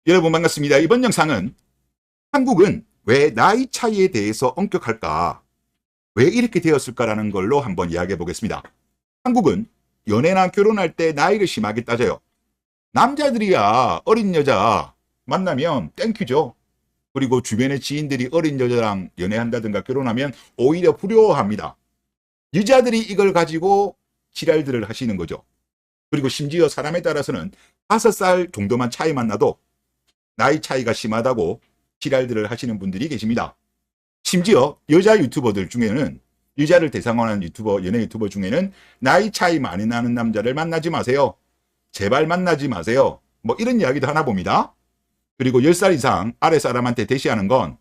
여러분 반갑습니다. 이번 영상은 한국은 왜 나이 차이에 대해서 엄격할까? 왜 이렇게 되었을까라는 걸로 한번 이야기해 보겠습니다. 한국은 연애나 결혼할 때 나이를 심하게 따져요. 남자들이야 어린 여자 만나면 땡큐죠. 그리고 주변의 지인들이 어린 여자랑 연애한다든가 결혼하면 오히려 부러워합니다. 여자들이 이걸 가지고 지랄들을 하시는 거죠. 그리고 심지어 사람에 따라서는 5살 정도만 차이만 나도 나이 차이가 심하다고 지랄들을 하시는 분들이 계십니다. 심지어 여자 유튜버들 중에는, 여자를 대상으로 하는 유튜버, 연예 유튜버 중에는 나이 차이 많이 나는 남자를 만나지 마세요. 제발 만나지 마세요. 뭐 이런 이야기도 하나 봅니다. 그리고 10살 이상 아래 사람한테 대시하는 건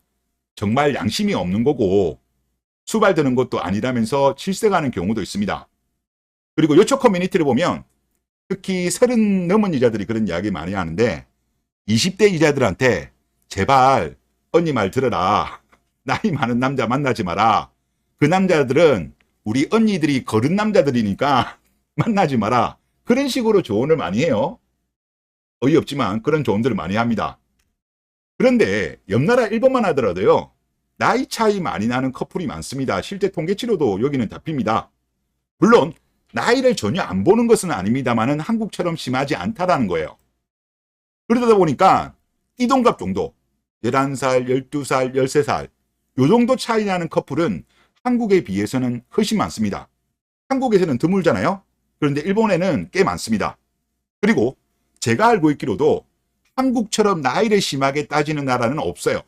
정말 양심이 없는 거고 수발드는 것도 아니라면서 질색하는 경우도 있습니다. 그리고 요초 커뮤니티를 보면 특히 30 넘은 여자들이 그런 이야기 많이 하는데, 20대 여자들한테 제발 언니 말 들어라. 나이 많은 남자 만나지 마라. 그 남자들은 우리 언니들이 거른 남자들이니까 만나지 마라. 그런 식으로 조언을 많이 해요. 어이없지만 그런 조언들을 많이 합니다. 그런데 옆나라 일본만 하더라도요, 나이 차이 많이 나는 커플이 많습니다. 실제 통계치료도 여기는 잡힙니다. 물론 나이를 전혀 안 보는 것은 아닙니다만은 한국처럼 심하지 않다라는 거예요. 그러다 보니까 띠동갑 정도, 11살, 12살, 13살 요 정도 차이 나는 커플은 한국에 비해서는 훨씬 많습니다. 한국에서는 드물잖아요. 그런데 일본에는 꽤 많습니다. 그리고 제가 알고 있기로도 한국처럼 나이를 심하게 따지는 나라는 없어요.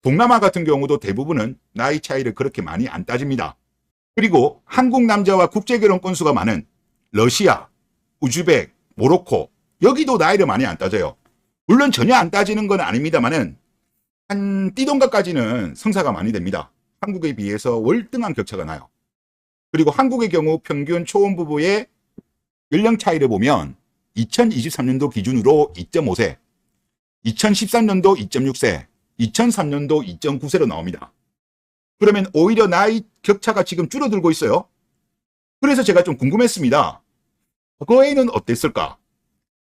동남아 같은 경우도 대부분은 나이 차이를 그렇게 많이 안 따집니다. 그리고 한국 남자와 국제결혼 건수가 많은 러시아, 우즈벡, 모로코, 여기도 나이를 많이 안 따져요. 물론 전혀 안 따지는 건 아닙니다만은 한 띠동갑까지는 성사가 많이 됩니다. 한국에 비해서 월등한 격차가 나요. 그리고 한국의 경우 평균 초혼 부부의 연령 차이를 보면 2023년도 기준으로 2.5세, 2013년도 2.6세, 2003년도 2.9세로 나옵니다. 그러면 오히려 나이 격차가 지금 줄어들고 있어요. 그래서 제가 좀 궁금했습니다. 과거에는 어땠을까?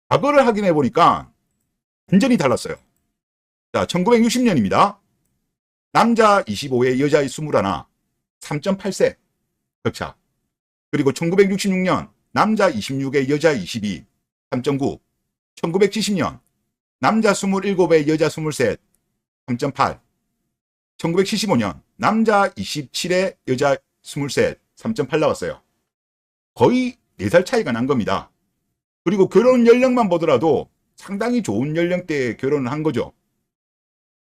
과거를 확인해 보니까 완전히 달랐어요. 자, 1960년입니다. 남자 25에 여자 21, 3.8세 격차. 그리고 1966년 남자 26에 여자 22, 3.9. 1970년 남자 27에 여자 23, 3.8. 1975년 남자 27에 여자 23, 3.8 나왔어요. 거의 4살 차이가 난 겁니다. 그리고 결혼 연령만 보더라도 상당히 좋은 연령대에 결혼을 한 거죠.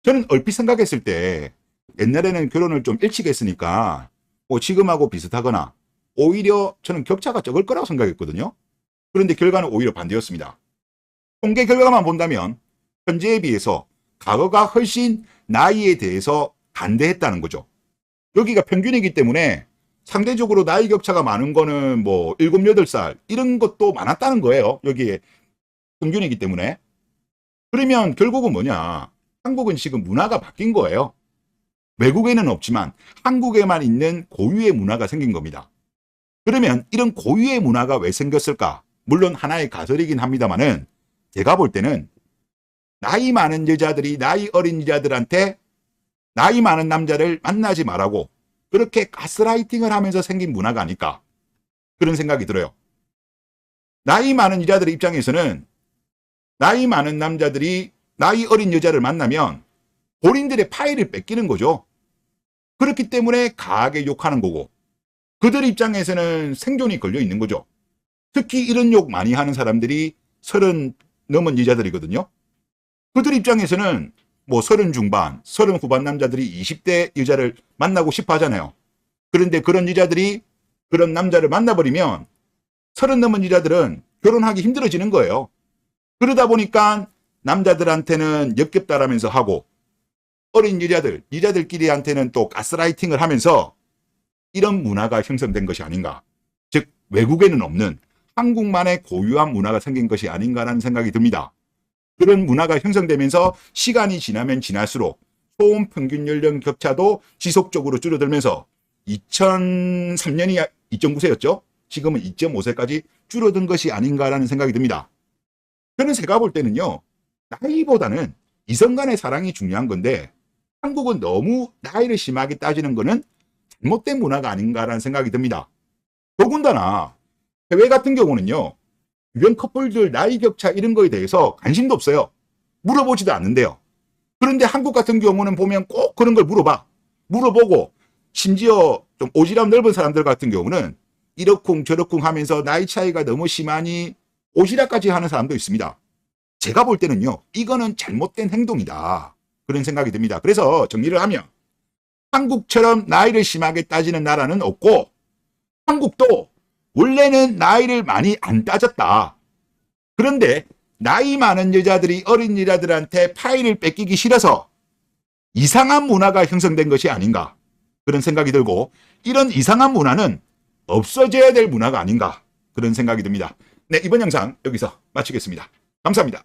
저는 얼핏 생각했을 때 옛날에는 결혼을 좀 일찍 했으니까 뭐 지금하고 비슷하거나 오히려 저는 격차가 적을 거라고 생각했거든요. 그런데 결과는 오히려 반대였습니다. 통계 결과만 본다면 현재에 비해서 과거가 훨씬 나이에 대해서 반대했다는 거죠. 여기가 평균이기 때문에 상대적으로 나이 격차가 많은 거는 뭐 7, 8살 이런 것도 많았다는 거예요. 여기에 평균이기 때문에. 그러면 결국은 뭐냐? 한국은 지금 문화가 바뀐 거예요. 외국에는 없지만 한국에만 있는 고유의 문화가 생긴 겁니다. 그러면 이런 고유의 문화가 왜 생겼을까? 물론 하나의 가설이긴 합니다만은 제가 볼 때는 나이 많은 여자들이 나이 어린 여자들한테 나이 많은 남자를 만나지 말라고 그렇게 가스라이팅을 하면서 생긴 문화가 아닐까, 그런 생각이 들어요. 나이 많은 여자들의 입장에서는 나이 많은 남자들이 나이 어린 여자를 만나면 본인들의 파일을 뺏기는 거죠. 그렇기 때문에 강하게 욕하는 거고, 그들 입장에서는 생존이 걸려 있는 거죠. 특히 이런 욕 많이 하는 사람들이 30 넘은 여자들이거든요. 그들 입장에서는 뭐 30 중반, 30 후반 남자들이 20대 여자를 만나고 싶어 하잖아요. 그런데 그런 여자들이 그런 남자를 만나버리면 30 넘은 여자들은 결혼하기 힘들어지는 거예요. 그러다 보니까 남자들한테는 역겹다라면서 하고, 어린 여자들끼리한테는 또 가스라이팅을 하면서 이런 문화가 형성된 것이 아닌가. 즉 외국에는 없는 한국만의 고유한 문화가 생긴 것이 아닌가라는 생각이 듭니다. 그런 문화가 형성되면서 시간이 지나면 지날수록 초혼 평균 연령 격차도 지속적으로 줄어들면서 2003년이 2.9세였죠. 지금은 2.5세까지 줄어든 것이 아닌가라는 생각이 듭니다. 저는 제가 볼 때는요, 나이보다는 이성 간의 사랑이 중요한 건데 한국은 너무 나이를 심하게 따지는 거는 잘못된 문화가 아닌가라는 생각이 듭니다. 더군다나 해외 같은 경우는요. 주변 커플들 나이 격차 이런 거에 대해서 관심도 없어요. 물어보지도 않는데요. 그런데 한국 같은 경우는 보면 꼭 그런 걸 물어보고 심지어 좀 오지랖 넓은 사람들 같은 경우는 이러쿵 저러쿵 하면서 나이 차이가 너무 심하니 오지랖까지 하는 사람도 있습니다. 제가 볼 때는요. 이거는 잘못된 행동이다. 그런 생각이 듭니다. 그래서 정리를 하면 한국처럼 나이를 심하게 따지는 나라는 없고 한국도 원래는 나이를 많이 안 따졌다. 그런데 나이 많은 여자들이 어린 여자들한테 파일을 뺏기기 싫어서 이상한 문화가 형성된 것이 아닌가. 그런 생각이 들고 이런 이상한 문화는 없어져야 될 문화가 아닌가. 그런 생각이 듭니다. 네, 이번 영상 여기서 마치겠습니다. 감사합니다.